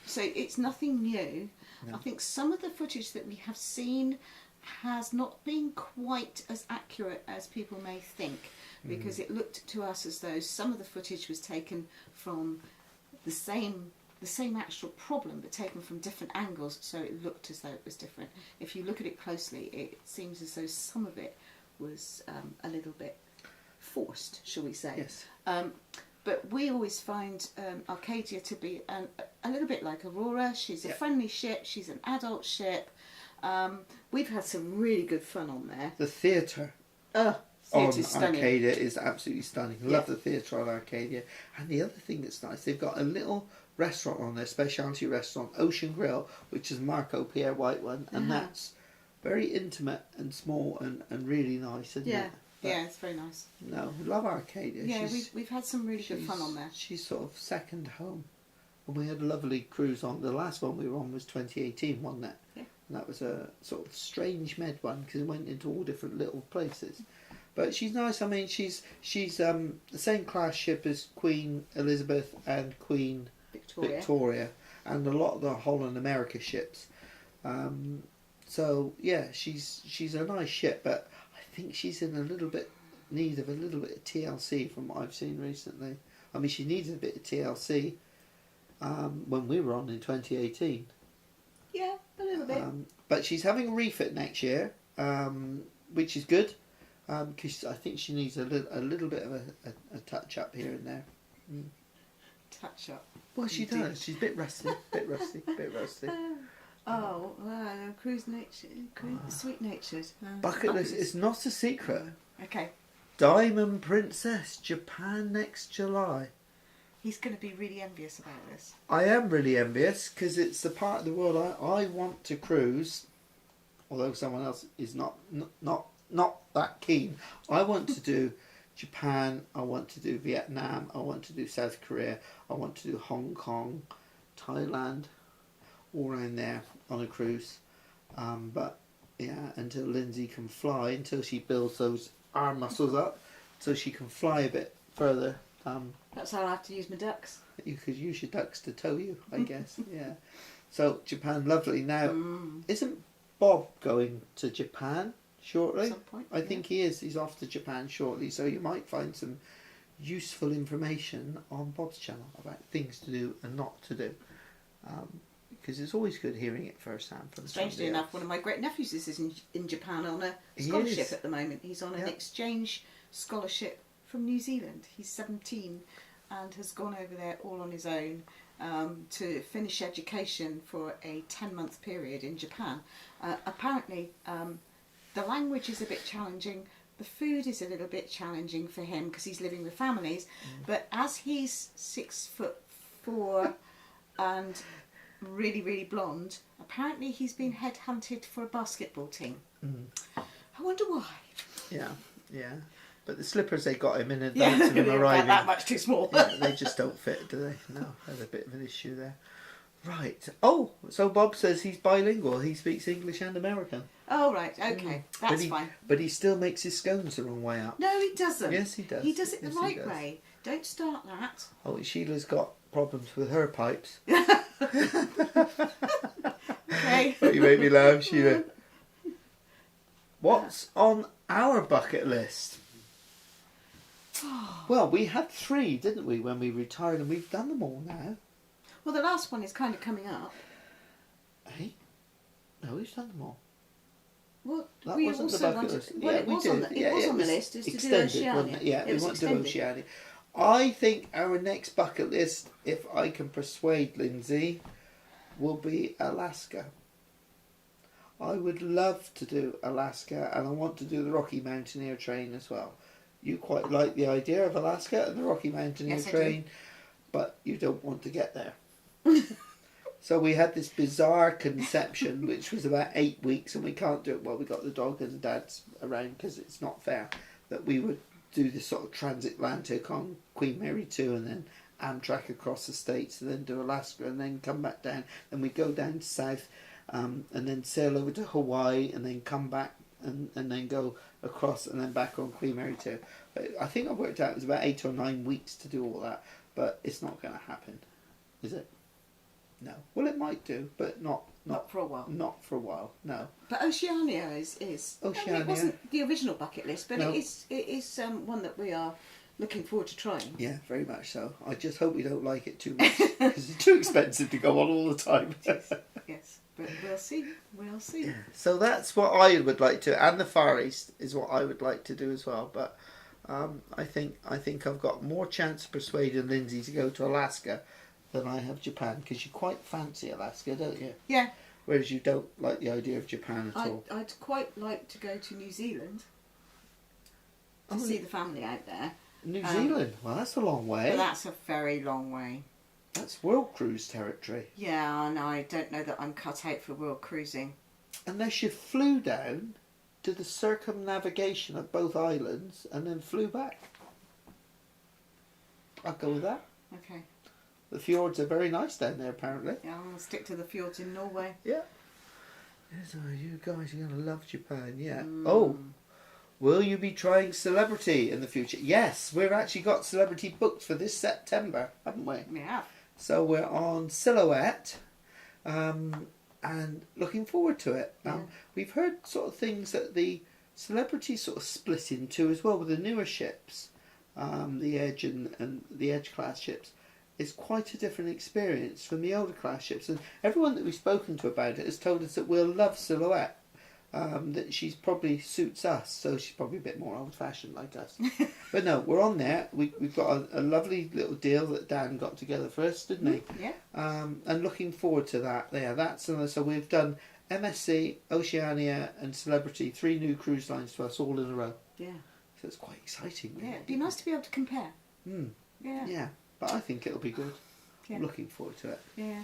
So it's nothing new. No. I think some of the footage that we have seen has not been quite as accurate as people may think, because it looked to us as though some of the footage was taken from the same actual problem, but taken from different angles, so it looked as though it was different. If you look at it closely, it seems as though some of it was a little bit forced, shall we say. Yes. But we always find Arcadia to be a little bit like Aurora. She's a friendly ship, she's an adult ship. We've had some really good fun on there. The theatre on Arcadia is absolutely stunning. Love the theatre on Arcadia. And the other thing that's nice, they've got a little restaurant on their specialty restaurant, Ocean Grill, which is Marco Pierre White one, and that's very intimate and small and really nice, isn't it? But it's very nice. No, we love Arcadia. Yeah, we've had some really good fun on there. She's sort of second home. And we had a lovely cruise on. The last one we were on was 2018, wasn't it? Yeah. And that was a sort of strange med one, because it went into all different little places. But she's nice. I mean, she's the same class ship as Queen Elizabeth and Queen Victoria, and a lot of the Holland America ships. So yeah, she's a nice ship, but I think she's in a little bit need of a little bit of TLC from what I've seen recently. I mean, she needed a bit of TLC when we were on in 2018. Yeah, a little bit. But she's having a refit next year, which is good, because I think she needs a little bit of a touch up here and there. Touch up. Well, she does. She's a bit rusty, bit rusty. Cruise nature, sweet natured. Bucket list. It's not a secret. Okay. Diamond Princess, Japan next July. He's going to be really envious about this. I am really envious, because it's the part of the world I want to cruise, although someone else is not that keen. I want to do Japan, I want to do Vietnam, I want to do South Korea, I want to do Hong Kong, Thailand, all around there on a cruise. But yeah, until Lindsay can fly, until she builds those arm muscles up, so she can fly a bit further. That's how I have to use my ducks. You could use your ducks to tow you, I guess. Yeah. So Japan, lovely. Now, isn't Bob going to Japan shortly? At some point, I think he is. He's off to Japan shortly, so you might find some useful information on Bob's channel about things to do and not to do. Because it's always good hearing it firsthand from Strangely enough, one of my great nephews is in Japan on a scholarship at the moment. He's on an exchange scholarship from New Zealand. He's 17 and has gone over there all on his own to finish education for a 10-month period in Japan. Apparently, the language is a bit challenging. The food is a little bit challenging for him because he's living with families. But as he's 6'4" and really, really blonde, apparently he's been headhunted for a basketball team. I wonder why. Yeah. But the slippers they got him in advance of him arriving, that much too small. They just don't fit, do they? No, there's a bit of an issue there. Right. Oh, so Bob says he's bilingual. He speaks English and American. Oh, right. Okay. That's fine. But he still makes his scones the wrong way up. No, he doesn't. Yes, he does. He does it the right way. Don't start that. Oh, Sheila's got problems with her pipes. Okay. But you make me laugh, Sheila. What's on our bucket list? Well, we had 3, didn't we, when we retired, and we've done them all now. Well, the last one is kind of coming up. Hey? No, we've done them all. Well, That we wasn't the also bucket wanted. list. Well, Yeah, it we was did. on the. It Yeah, was it on the was list. Is to do extended, wasn't Oceania. it? Yeah, it we was want to do extended. Oceania. I think our next bucket list, if I can persuade Lindsay, will be Alaska. I would love to do Alaska, and I want to do the Rocky Mountaineer Train as well. You quite like the idea of Alaska and the Rocky Mountaineer Yes, I Train, but you don't want to get there. So we had this bizarre conception, which was about 8 weeks, and we can't do it while we got the dog and dad's around because it's not fair, that we would do this sort of transatlantic on Queen Mary 2 and then Amtrak across the states and then do Alaska and then come back down. Then we go down south and then sail over to Hawaii and then come back and then go across and then back on Queen Mary 2. But I think I worked out it was about 8 or 9 weeks to do all that, but it's not going to happen, is it? No. Well, it might do, but not for a while. Not for a while. No. But Oceania is. Oceania. I mean, it wasn't the original bucket list, but No. it is one that we are looking forward to trying. Yeah, very much so. I just hope we don't like it too much because it's too expensive to go on all the time. Yes, but we'll see. We'll see. Yeah. So that's what I would like to, and the Far East is what I would like to do as well. But I think I've got more chance of persuading Lindsay to go to Alaska than I have Japan, because you quite fancy Alaska, don't you? Yeah. Whereas you don't like the idea of Japan at all. I'd quite like to go to New Zealand to see the family out there. New Zealand? Well, that's a long way. But that's a very long way. That's world cruise territory. Yeah, no, I don't know that I'm cut out for world cruising. Unless you flew down to the circumnavigation of both islands and then flew back. I'll go with that. Okay. The fjords are very nice down there, apparently. Yeah, I'll stick to the fjords in Norway. Yeah. Yes, you guys are going to love Japan, yeah. Oh, will you be trying Celebrity in the future? Yes, we've actually got Celebrity booked for this September, haven't we? We have. So we're on Silhouette and looking forward to it. We've heard sort of things that the Celebrity sort of split in two as well with the newer ships, the Edge and the Edge class ships. It's quite a different experience from the older class ships, and everyone that we've spoken to about it has told us that we'll love Silhouette, that she's probably suits us, so she's probably a bit more old fashioned like us. But no, we're on there. We've got a lovely little deal that Dan got together for us, didn't he? Yeah. And looking forward to that. Yeah, that's so we've done MSC, Oceania and Celebrity, 3 new cruise lines to us all in a row. Yeah. So it's quite exciting. Really. Yeah, it'd be nice to be able to compare. Yeah. Yeah, but I think it'll be good. Yeah. I'm looking forward to it. Yeah.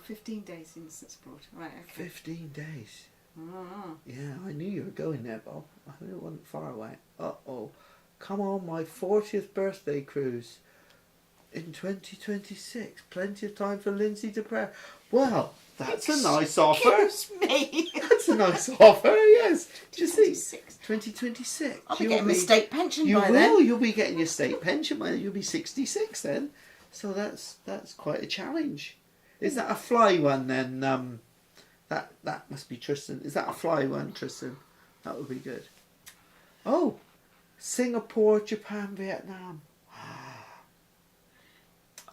15 days in Sinsport. Right, okay. 15 days. Oh. Yeah, I knew you were going there, Bob. I knew it wasn't far away. Uh-oh. Come on, my 40th birthday cruise in 2026. Plenty of time for Lindsay to prepare. Well, that's a nice offer. Excuse me. That's a nice offer, yes. Do you see? 2026. 2026. I'll be You'll getting my state pension You by will. then. You'll be getting your state pension by then. You'll be 66 then. So that's quite a challenge. Is that a fly one then? That must be Tristan. Is that a fly one, Tristan? That would be good. Oh, Singapore, Japan, Vietnam.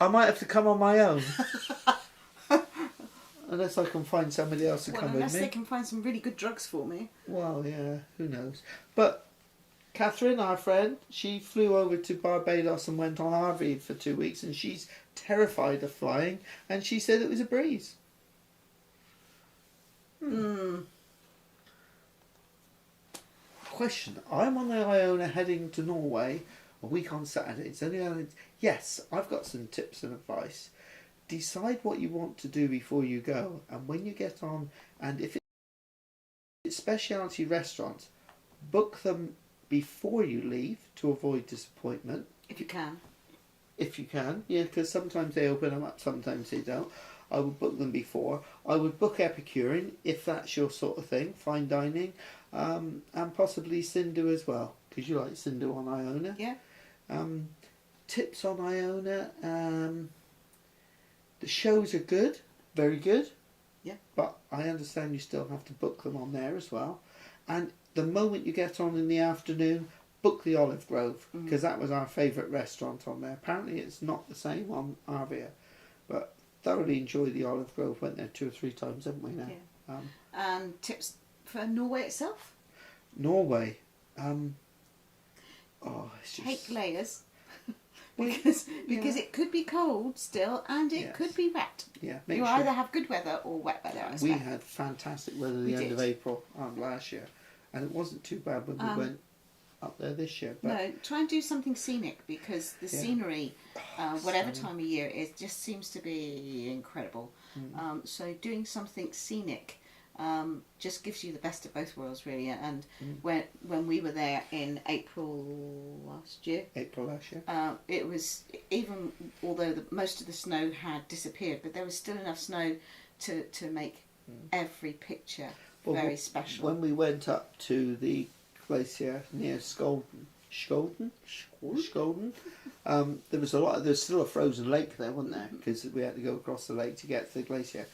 I might have to come on my own. Unless I can find somebody else to come with unless me. they can find some really good drugs for me. Well, yeah, who knows. But Catherine, our friend, she flew over to Barbados and went on RV for 2 weeks, and she's terrified of flying, and she said it was a breeze. Question. I'm on the Iona heading to Norway a week on Saturday. It's only yes, I've got some tips and advice. Decide what you want to do before you go, and when you get on, and if it's specialty restaurants, book them before you leave to avoid disappointment. If you can. If you can, yeah, because sometimes they open them up, sometimes they don't. I would book them before. I would book Epicurean, if that's your sort of thing, fine dining, and possibly Sindhu as well, because you like Sindhu on Iona. Yeah. Tips on Iona, the shows are good, very good. Yeah. But I understand you still have to book them on there as well. And the moment you get on in the afternoon, book the Olive Grove, because that was our favourite restaurant on there. Apparently it's not the same on Arvia, but thoroughly enjoyed the Olive Grove. Went there 2 or 3 times, haven't we now? Yeah. And tips for Norway itself? Norway. It's just... Take layers. because it could be cold still, and it could be wet. Yeah, you either have good weather or wet weather. We had fantastic weather at the end of April last year, and it wasn't too bad when we went up there this year. But no, try and do something scenic, because the scenery, whatever time of year it is, just seems to be incredible. So doing something scenic just gives you the best of both worlds, really. And when we were there in April last year, it was, even although most of the snow had disappeared, but there was still enough snow to make every picture very special. When we went up to the glacier near Skolden, there's still a frozen lake there, wasn't there? Because we had to go across the lake to get to the glacier.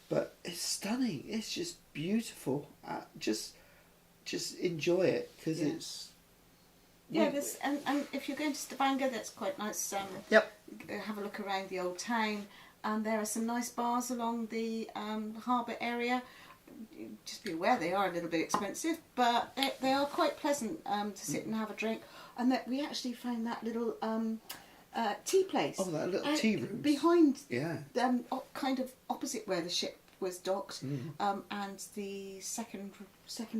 But it's stunning. It's just beautiful. Just enjoy it, because it's... Yeah, and if you're going to Stavanger, that's quite nice. Have a look around the old town, and there are some nice bars along the harbour area. Just be aware they are a little bit expensive, but they are quite pleasant to sit and have a drink. And that we actually found that little tea place. Oh, that little tea room behind. Yeah. Kind of opposite where the ship was docked, and the second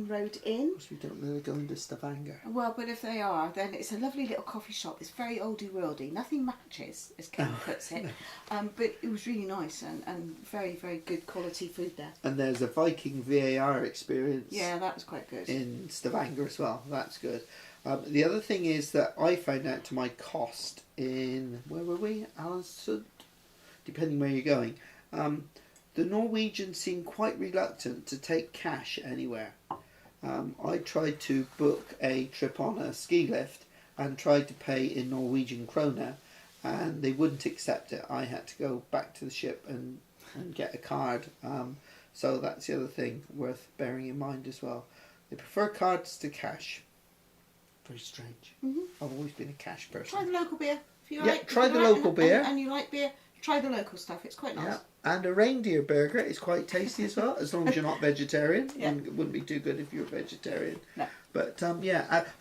road in. Because we don't really go into Stavanger. Well, but if they are, then it's a lovely little coffee shop. It's very oldie worldy. Nothing matches, as Ken puts it. But it was really nice, and very, very good quality food there. And there's a Viking VAR experience. Yeah, that was quite good. In Stavanger as well. That's good. The other thing is that I found out to my cost in, where were we? Alesund? Depending where you're going. The Norwegians seem quite reluctant to take cash anywhere. I tried to book a trip on a ski lift and tried to pay in Norwegian kroner, and they wouldn't accept it. I had to go back to the ship and get a card. So that's the other thing worth bearing in mind as well. They prefer cards to cash. Very strange. I've always been a cash person. Try the local beer. If you try the local beer. And you like beer, try the local stuff. It's quite nice. Yeah. And a reindeer burger is quite tasty as well, as long as you're not vegetarian. It wouldn't be too good if you're a vegetarian. No. But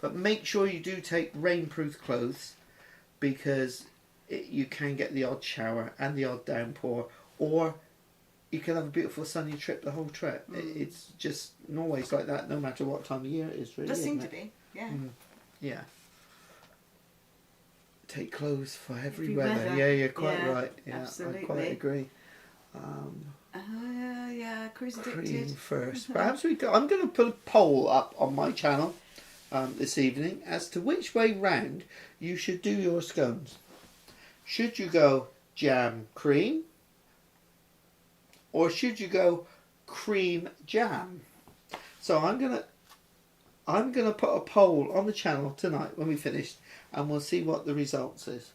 but make sure you do take rainproof clothes, because you can get the odd shower and the odd downpour, or you can have a beautiful sunny trip the whole trip. It's just, Norway's like that no matter what time of year it is, really. Does seem to be, yeah. Yeah. Take clothes for every weather. Yeah, you're quite right. Yeah, absolutely. I quite agree. Cruise Addicted. First. Perhaps I'm going to put a poll up on my channel this evening as to which way round you should do your scones. Should you go jam cream, or should you go cream jam? So I'm gonna put a poll on the channel tonight when we finish, and we'll see what the results is.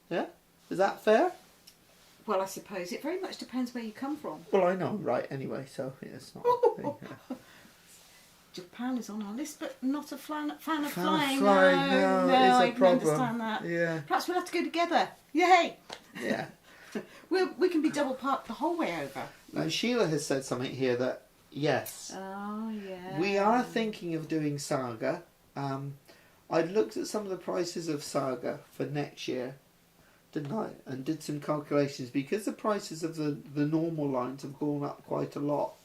Yeah, is that fair? Well, I suppose it very much depends where you come from. Well, I know I'm right anyway, so yeah, it's not. Japan is on our list, but not a fan of flying. No, I it's a can problem. understand that. Yeah. Perhaps we'll have to go together. Yay! Yeah. We can be double parked the whole way over. Now Sheila has said something here that yes. Oh yeah. We are thinking of doing Saga. I looked at some of the prices of Saga for next year, didn't I? And did some calculations, because the prices of the normal lines have gone up quite a lot.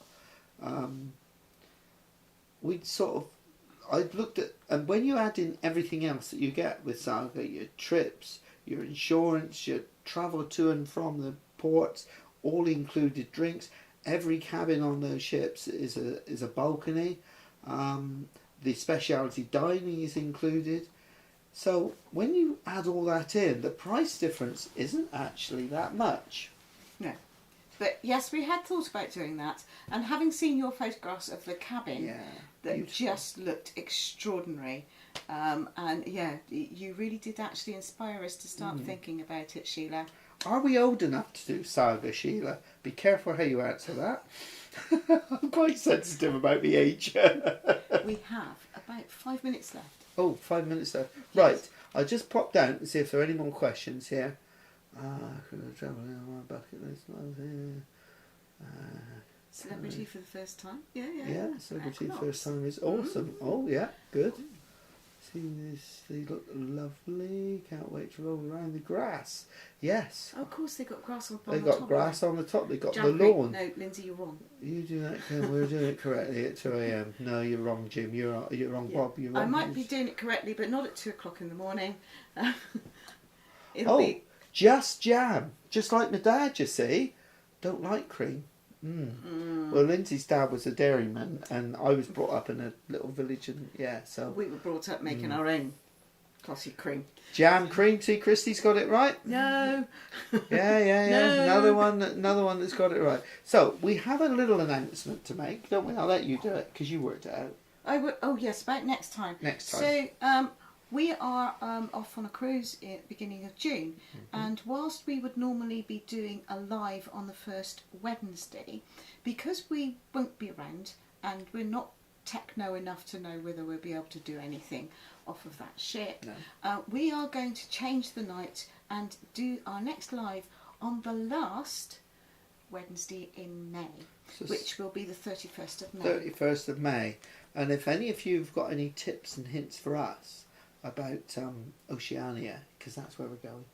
I'd looked at, and when you add in everything else that you get with Saga, your trips, your insurance, your travel to and from the ports, all included drinks. Every cabin on those ships is a balcony. The specialty dining is included. So when you add all that in, the price difference isn't actually that much. No. But yes, we had thought about doing that, and having seen your photographs of the cabin, that beautiful. Just looked extraordinary. And yeah, you really did actually inspire us to start thinking about it, Sheila. Are we old enough to do Saga, Sheila? Be careful how you answer that. I'm quite sensitive about the age. We have about 5 minutes left. Oh, 5 minutes left. Yes. Right, I'll just pop down and see if there are any more questions here. Celebrity for the first time. Yeah. Celebrity Equinox. first time is awesome. Oh yeah, good. See this, they look lovely. Can't wait to roll around the grass. Yes. Oh, of course, they got grass on They the got top. grass on the top. They got Jumping. the lawn. No, Lindsay, you're wrong. You do that. We're doing it correctly at 2 a.m. No, you're wrong, Jim. You're wrong, Yeah. Bob. You're wrong. I might be doing it correctly, but not at 2 o'clock in the morning. Oh, just jam. Just like my dad, you see. Don't like cream. Well, Lindsay's dad was a dairyman, and I was brought up in a little village, and so we were brought up making our own glossy cream. Jam cream. See, Christy's got it right. No. Yeah. No. Another one that's got it right. So we have a little announcement to make, don't we? I'll let you do it because you worked it out. Oh yes, about next time. Next time. So we are off on a cruise at the beginning of June, and whilst we would normally be doing a live on the first Wednesday, because we won't be around and we're not techno enough to know whether we'll be able to do anything off of that ship, we are going to change the night and do our next live on the last Wednesday in May, which will be the 31st of May. 31st of May. And if any of you have got any tips and hints for us about Oceania, because that's where we're going,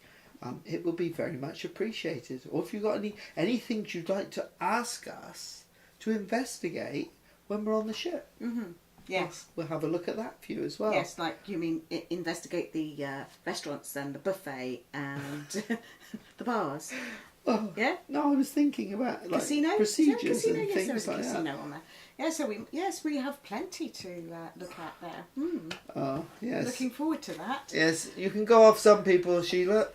it will be very much appreciated. Or if you've got any things you'd like to ask us to investigate when we're on the ship. Yes. We'll have a look at that for you as well. Yes, like you mean investigate the restaurants and the buffet and the bars. Oh, yeah. No, I was thinking about like casino? procedures casino? and Yes, things there is a like casino that. on there. Yeah, so we have plenty to look at there. Oh, yes. Looking forward to that. Yes, you can go off some people, Sheila.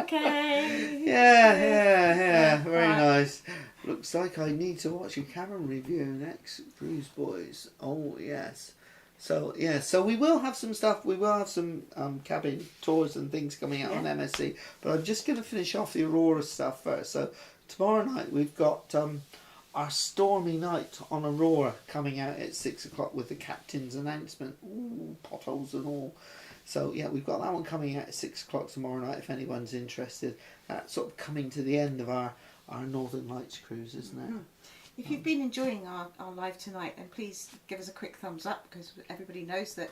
Okay. Yeah. Very nice. Looks like I need to watch a cabin review next, Cruise Boys. Oh, yes. So we will have some stuff. We will have some cabin tours and things coming out on MSC. But I'm just going to finish off the Aurora stuff first. So tomorrow night we've got our stormy night on Aurora coming out at 6 o'clock with the captain's announcement. Ooh, potholes and all. So we've got that one coming out at 6 o'clock tomorrow night if anyone's interested. That's sort of coming to the end of our Northern Lights cruise, isn't it? If you've been enjoying our live tonight, then please give us a quick thumbs up, because everybody knows that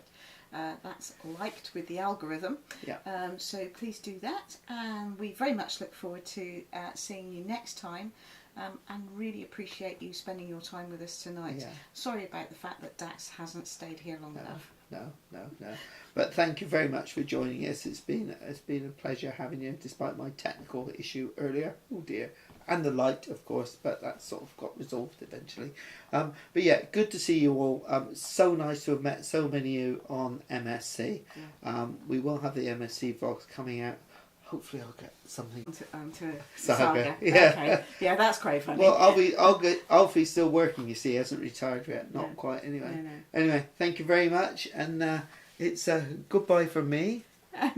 that's liked with the algorithm. Yeah. So please do that, and we very much look forward to seeing you next time, and really appreciate you spending your time with us tonight. Yeah. Sorry about the fact that Dax hasn't stayed here long enough. No. But thank you very much for joining us. It's been a pleasure having you, despite my technical issue earlier. Oh dear. And the light, of course, but that sort of got resolved eventually. But yeah, good to see you all. So nice to have met so many of you on MSC. We will have the MSC vlogs coming out. Hopefully, I'll get something. To Saga. Yeah. Okay. Yeah, that's quite funny. Well, Alfie's still working. You see, he hasn't retired yet. Not quite. Anyway. No. Anyway, thank you very much, and it's goodbye from me. And